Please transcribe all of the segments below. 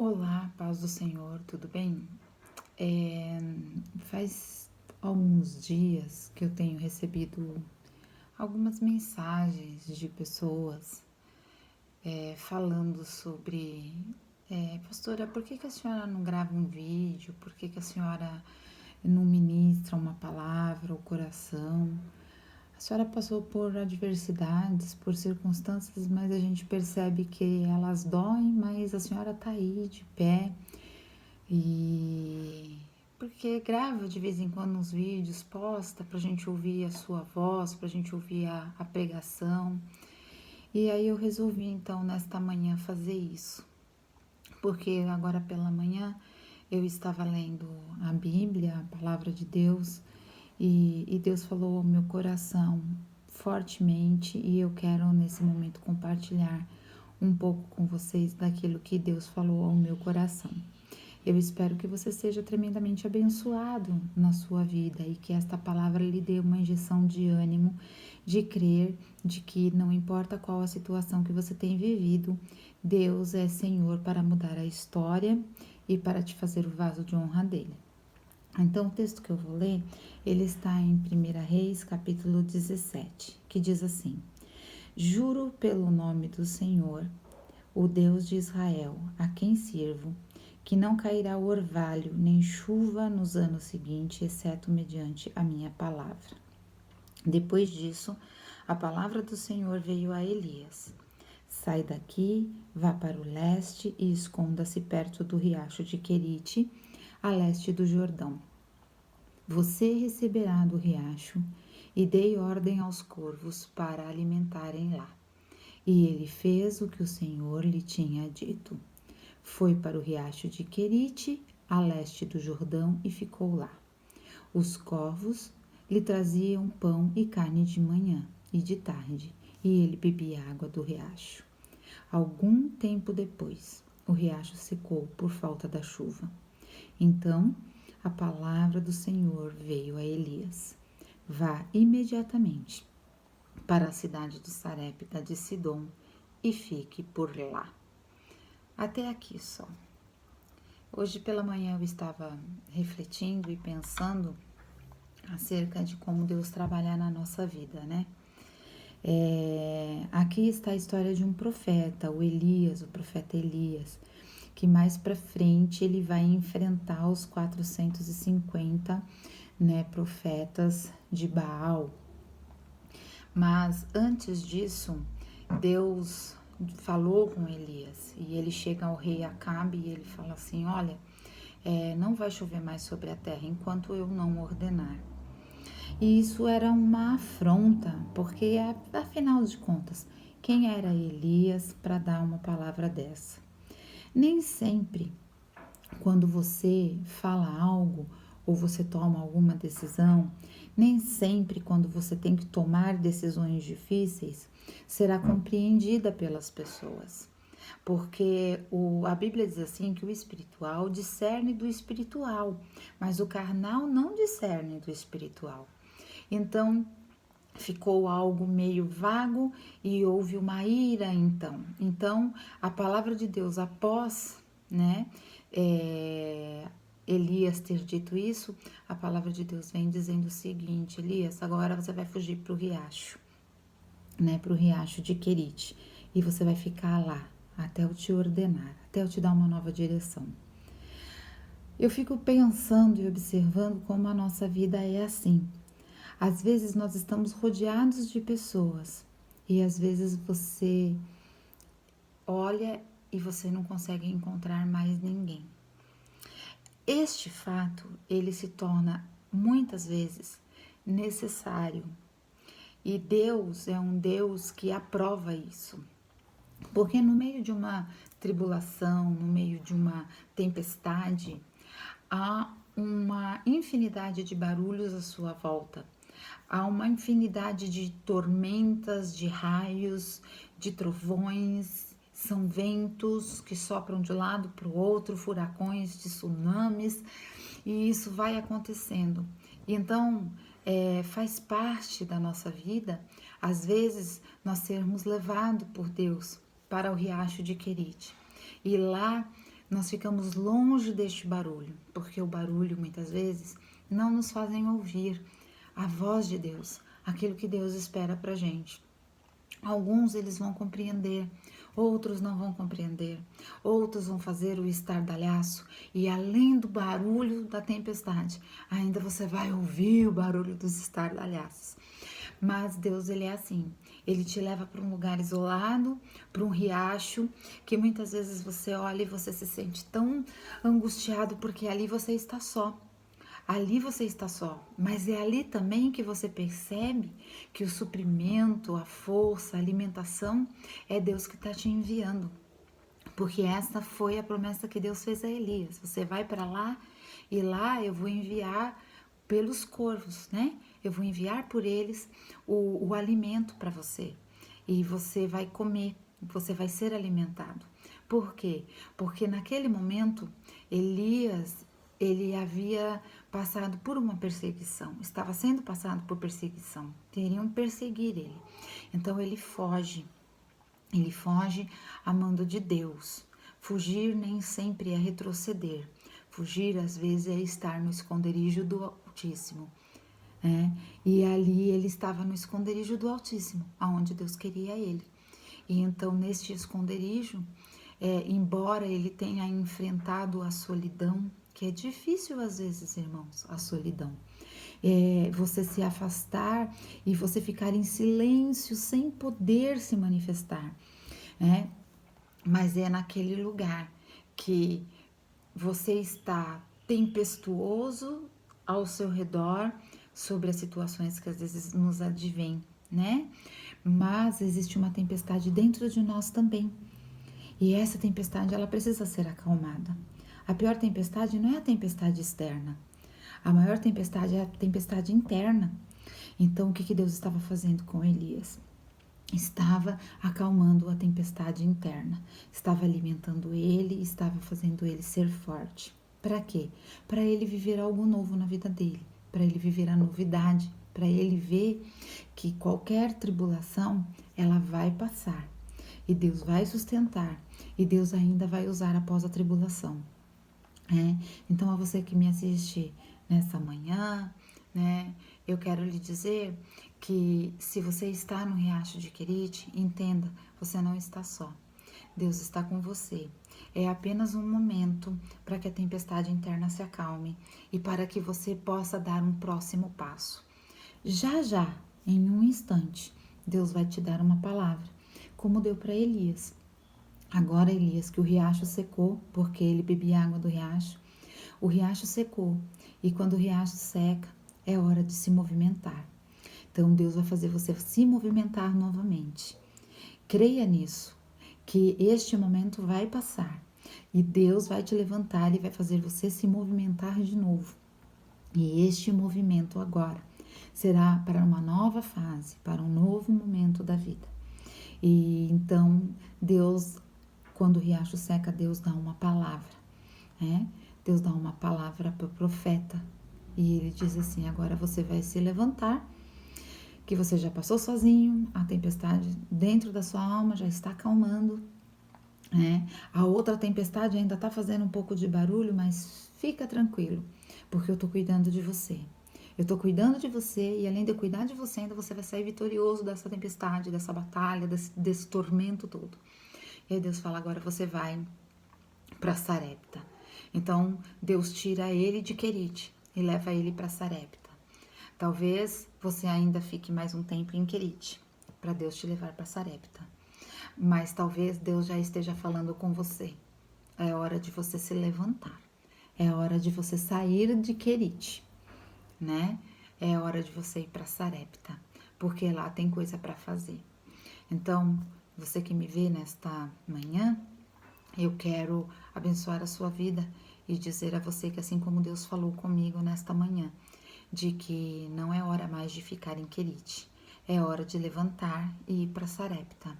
Olá, paz do Senhor, tudo bem? Faz alguns dias que eu tenho recebido algumas mensagens de pessoas falando sobre, pastora, por que a senhora não grava um vídeo? Por que a senhora não ministra uma palavra ao coração? A senhora passou por adversidades, por circunstâncias, mas a gente percebe que elas doem, mas a senhora está aí de pé. E porque grava de vez em quando uns vídeos, posta pra gente ouvir a sua voz, pra gente ouvir a pregação. E aí eu resolvi então nesta manhã fazer isso. Porque agora pela manhã eu estava lendo a Bíblia, a palavra de Deus, e Deus falou ao meu coração fortemente, e eu quero nesse momento compartilhar um pouco com vocês daquilo que Deus falou ao meu coração. Eu espero que você seja tremendamente abençoado na sua vida e que esta palavra lhe dê uma injeção de ânimo, de crer, de que não importa qual a situação que você tem vivido, Deus é Senhor para mudar a história e para te fazer o vaso de honra dele. Então, o texto que eu vou ler, ele está em 1 Reis, capítulo 17, que diz assim: Juro pelo nome do Senhor, o Deus de Israel, a quem sirvo, que não cairá orvalho nem chuva nos anos seguintes, exceto mediante a minha palavra. Depois disso, a palavra do Senhor veio a Elias: Sai daqui, vá para o leste e esconda-se perto do riacho de Querite, a leste do Jordão. Você receberá do riacho, e dei ordem aos corvos para alimentarem lá. E ele fez o que o Senhor lhe tinha dito. Foi para o riacho de Querite, a leste do Jordão, e ficou lá. Os corvos lhe traziam pão e carne de manhã e de tarde, e ele bebia água do riacho. Algum tempo depois, o riacho secou por falta da chuva. Então, a palavra do Senhor veio a Elias: Vá imediatamente para a cidade de Sarepta de Sidom e fique por lá. Até aqui só. Hoje pela manhã eu estava refletindo e pensando acerca de como Deus trabalha na nossa vida, né? Aqui está a história de um profeta, o profeta Elias, que mais para frente ele vai enfrentar os 450, né, profetas de Baal. Mas antes disso, Deus falou com Elias e ele chega ao rei Acabe e ele fala assim: Olha, não vai chover mais sobre a terra enquanto eu não ordenar. E isso era uma afronta, porque afinal de contas, quem era Elias para dar uma palavra dessa? Nem sempre, quando você fala algo ou você toma alguma decisão, nem sempre quando você tem que tomar decisões difíceis, será compreendida pelas pessoas. Porque a Bíblia diz assim que o espiritual discerne do espiritual, mas o carnal não discerne do espiritual. Então, ficou algo meio vago e houve uma ira então. Então, a palavra de Deus após, né, Elias ter dito isso, a palavra de Deus vem dizendo o seguinte: Elias, agora você vai fugir para o riacho, né, para o riacho de Querite, e você vai ficar lá até eu te ordenar, até eu te dar uma nova direção. Eu fico pensando e observando como a nossa vida é assim. Às vezes nós estamos rodeados de pessoas e às vezes você olha e você não consegue encontrar mais ninguém. Este fato, ele se torna muitas vezes necessário e Deus é um Deus que aprova isso. Porque no meio de uma tribulação, no meio de uma tempestade, há uma infinidade de barulhos à sua volta. Há uma infinidade de tormentas, de raios, de trovões, são ventos que sopram de um lado para o outro, furacões, tsunamis, e isso vai acontecendo. Então, faz parte da nossa vida, às vezes, nós sermos levados por Deus para o riacho de Querite. E lá nós ficamos longe deste barulho, porque o barulho muitas vezes não nos fazem ouvir a voz de Deus, aquilo que Deus espera pra gente. Alguns eles vão compreender, outros não vão compreender, outros vão fazer o estardalhaço e além do barulho da tempestade, ainda você vai ouvir o barulho dos estardalhaços. Mas Deus, ele é assim, ele te leva para um lugar isolado, para um riacho, que muitas vezes você olha e você se sente tão angustiado porque ali você está só. Ali você está só, mas é ali também que você percebe que o suprimento, a força, a alimentação é Deus que está te enviando. Porque essa foi a promessa que Deus fez a Elias. Você vai para lá e lá eu vou enviar pelos corvos, né? Eu vou enviar por eles o alimento para você. E você vai comer, você vai ser alimentado. Por quê? Porque naquele momento Elias, ele havia passado por uma perseguição, estava sendo passado por perseguição, queriam perseguir ele. Então ele foge a mando de Deus. Fugir nem sempre é retroceder, fugir às vezes é estar no esconderijo do Altíssimo. E ali ele estava no esconderijo do Altíssimo, aonde Deus queria ele. E então neste esconderijo, embora ele tenha enfrentado a solidão, que é difícil às vezes, irmãos, a solidão. Você se afastar e você ficar em silêncio sem poder se manifestar, né? Mas é naquele lugar que você está tempestuoso ao seu redor sobre as situações que às vezes nos advêm, né? Mas existe uma tempestade dentro de nós também. E essa tempestade, ela precisa ser acalmada. A pior tempestade não é a tempestade externa. A maior tempestade é a tempestade interna. Então, o que Deus estava fazendo com Elias? Estava acalmando a tempestade interna. Estava alimentando ele, estava fazendo ele ser forte. Para quê? Para ele viver algo novo na vida dele. Para ele viver a novidade. Para ele ver que qualquer tribulação, ela vai passar. E Deus vai sustentar. E Deus ainda vai usar após a tribulação. Então, a você que me assiste nessa manhã, né, eu quero lhe dizer que se você está no Riacho de Querite, entenda, você não está só. Deus está com você. É apenas um momento para que a tempestade interna se acalme e para que você possa dar um próximo passo. Já já, em um instante, Deus vai te dar uma palavra, como deu para Elias. Agora, Elias, que o riacho secou, porque ele bebia água do riacho, o riacho secou, e quando o riacho seca, é hora de se movimentar. Então, Deus vai fazer você se movimentar novamente. Creia nisso, que este momento vai passar, e Deus vai te levantar e vai fazer você se movimentar de novo. E este movimento agora será para uma nova fase, para um novo momento da vida. E então, Deus, quando o riacho seca, Deus dá uma palavra, Deus dá uma palavra para o profeta. E ele diz assim: agora você vai se levantar, que você já passou sozinho, a tempestade dentro da sua alma já está acalmando, A outra tempestade ainda está fazendo um pouco de barulho, mas fica tranquilo, porque eu estou cuidando de você. Eu estou cuidando de você e além de eu cuidar de você, ainda você vai sair vitorioso dessa tempestade, dessa batalha, desse tormento todo. E aí Deus fala: agora você vai para Sarepta. Então Deus tira ele de Querite e leva ele para Sarepta. Talvez você ainda fique mais um tempo em Querite, para Deus te levar para Sarepta. Mas talvez Deus já esteja falando com você. É hora de você se levantar. É hora de você sair de Querite, É hora de você ir para Sarepta, porque lá tem coisa para fazer. Então, você que me vê nesta manhã, eu quero abençoar a sua vida e dizer a você que assim como Deus falou comigo nesta manhã, de que não é hora mais de ficar em Querite, é hora de levantar e ir para Sarepta.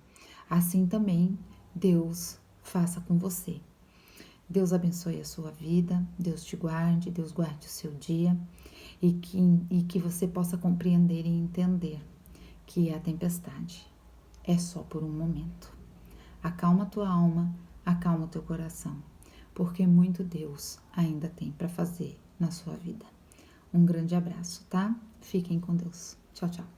Assim também Deus faça com você. Deus abençoe a sua vida, Deus te guarde, Deus guarde o seu dia e que você possa compreender e entender que a tempestade é só por um momento. Acalma a tua alma, acalma o teu coração, porque muito Deus ainda tem para fazer na sua vida. Um grande abraço, tá? Fiquem com Deus. Tchau, tchau.